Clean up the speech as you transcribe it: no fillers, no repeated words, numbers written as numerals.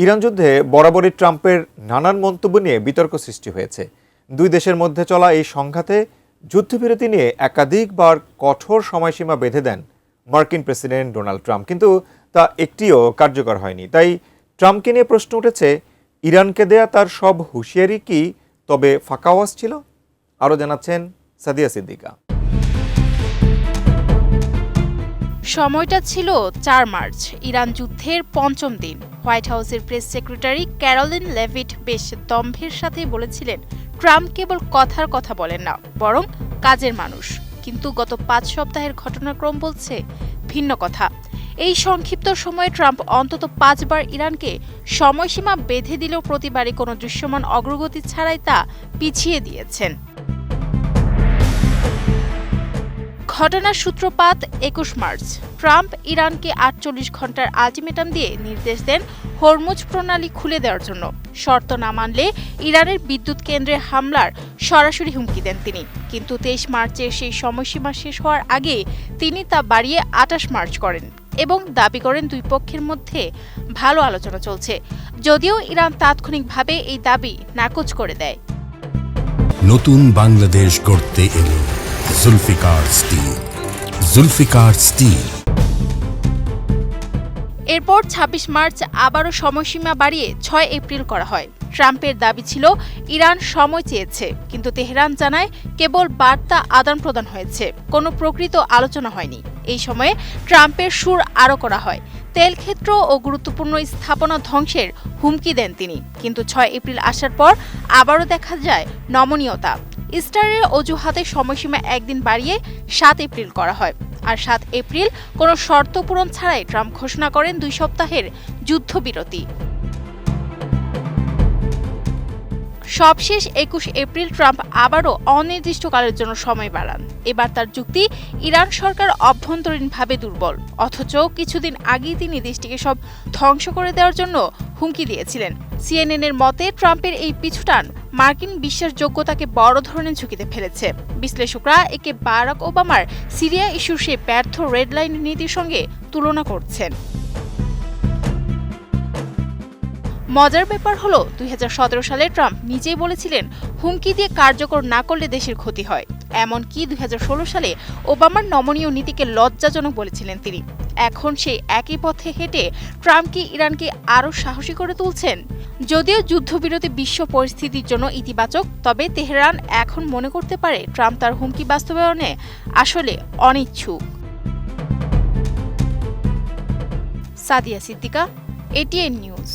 Iran যুদ্ধে বরাবরই ট্রাম্পের নানান মন্তব্য নিয়ে বিতর্ক সৃষ্টি হয়েছে। দুই দেশের মধ্যে চলা এই সংঘাতে যুদ্ধবিরতি নিয়ে একাধিকবার কঠোর সময়সীমা বেঁধে দেন মার্কিন প্রেসিডেন্ট ডোনাল্ড ট্রাম্প, কিন্তু তা একটিও কার্যকর হয়নি। তাই ট্রাম্পকে নিয়ে প্রশ্ন উঠেছে, ইরানকে দেয়া তার সব হুঁশিয়ারি কি তবে ফাঁকা আওয়াজ ছিল? আরও জানাচ্ছেন সাদিয়া সিদ্দিকা। সময়টা ছিল ৪ মার্চ, ইরান যুদ্ধের পঞ্চম দিন। হোয়াইট হাউসের প্রেস সেক্রেটারি ক্যারোলিন লেভিট বেশ দম্ভের সাথে বলেছিলেন, ট্রাম্প কেবল কথার কথা বলেন না, বরং কাজের মানুষ। কিন্তু গত ৫ সপ্তাহের ঘটনাক্রম বলছে ভিন্ন কথা। এই সংক্ষিপ্ত সময়ে ট্রাম্প অন্তত ৫ বার ইরানকে সময়সীমা বেঁধে দিলেও প্রতিবারই কোনো দৃশ্যমান অগ্রগতি ছাড়াই তা পিছিয়ে দিয়েছেন। ঘটনার সূত্রপাত ২১ মার্চ। ট্রাম্প ইরানকে ৪৮ ঘন্টার আলটিমেটাম দিয়ে নির্দেশ দেন হরমুজ প্রণালী খুলে দেওয়ার জন্য। শর্ত না মানলে ইরানের বিদ্যুৎ কেন্দ্রে হামলার সরাসরি হুমকি দেন তিনি। কিন্তু ২৩ মার্চের সেই সময়সীমা শেষ হওয়ার আগে তিনি তা বাড়িয়ে ২৮ মার্চ করেন এবং দাবি করেন দুই পক্ষের মধ্যে ভালো আলোচনা চলছে, যদিও ইরান তাৎক্ষণিকভাবে এই দাবি নাকচ করে দেয়। নতুন বাংলাদেশ গড়তে এলো জুলফিকার স্টিল। জুলফিকার স্টিল। এরপর ২৬ মার্চ আবারও সময়সীমা বাড়িয়ে ৬ এপ্রিল করা হয়। ট্রাম্পের দাবি ছিল ইরান সময় চেয়েছে, কিন্তু তেহরান জানায় কেবল বার্তা আদান প্রদান হয়েছে, কোনো প্রকৃত আলোচনা হয়নি। এই সময়ে ট্রাম্পের সুর আরও করা হয়। তেল ক্ষেত্র ও গুরুত্বপূর্ণ স্থাপনা ধ্বংসের হুমকি দেন তিনি। কিন্তু ৬ এপ্রিল আসার পর আবারও দেখা যায় নমনীয়তা। ইস্টারের অজুহাতে সময়সীমা একদিন বাড়িয়ে ৭ এপ্রিল করা হয়। আর ৭ এপ্রিল কোনো শর্ত পূরণ ছাড়াই ট্রাম্প ঘোষণা করেন ২ সপ্তাহের যুদ্ধবিরতি। সবশেষ ২১ এপ্রিল ট্রাম্প আবারও অনির্দিষ্টকালের জন্য সময় বাড়ান। এবার তার যুক্তি, ইরান সরকার অভ্যন্তরীণভাবে দুর্বল, অথচ কিছুদিন আগেই তিনি দেশটিকে সব ধ্বংস করে দেওয়ার জন্য হুমকি দিয়েছিলেন। সিএনএন-এর মতে ট্রাম্পের এই পিছুটান মার্কিন বিশ্বাসযোগ্যতাকে বড় ধরনের ঝুঁকিতে ফেলেছে। বিশ্লেষকরা একে বারাক ওবামার সিরিয়া ইস্যুর সেই ব্যর্থ রেড লাইন নীতির সঙ্গে তুলনা করছেন। মজার ব্যাপার হলো ২০১৭ সালে ট্রাম্প নিজেই বলেছিলেন, হুমকি দিয়ে কার্যকর না করলে দেশের ক্ষতি হয়। এমনকি ২০১৬ সালে ওবামার নমনীয় নীতিকে লজ্জাজনক বলেছিলেন তিনি। এখন সেই একই পথে হেঁটে ট্রাম্প কি ইরানকে আরও সাহসী করে তুলছেন? যদিও যুদ্ধবিরতি বিশ্ব পরিস্থিতির জন্য ইতিবাচক, তবে তেহরান এখন মনে করতে পারে ট্রাম্প তার হুমকি বাস্তবায়নে আসলে অনিচ্ছুক। Sadia Siddika, ATN news.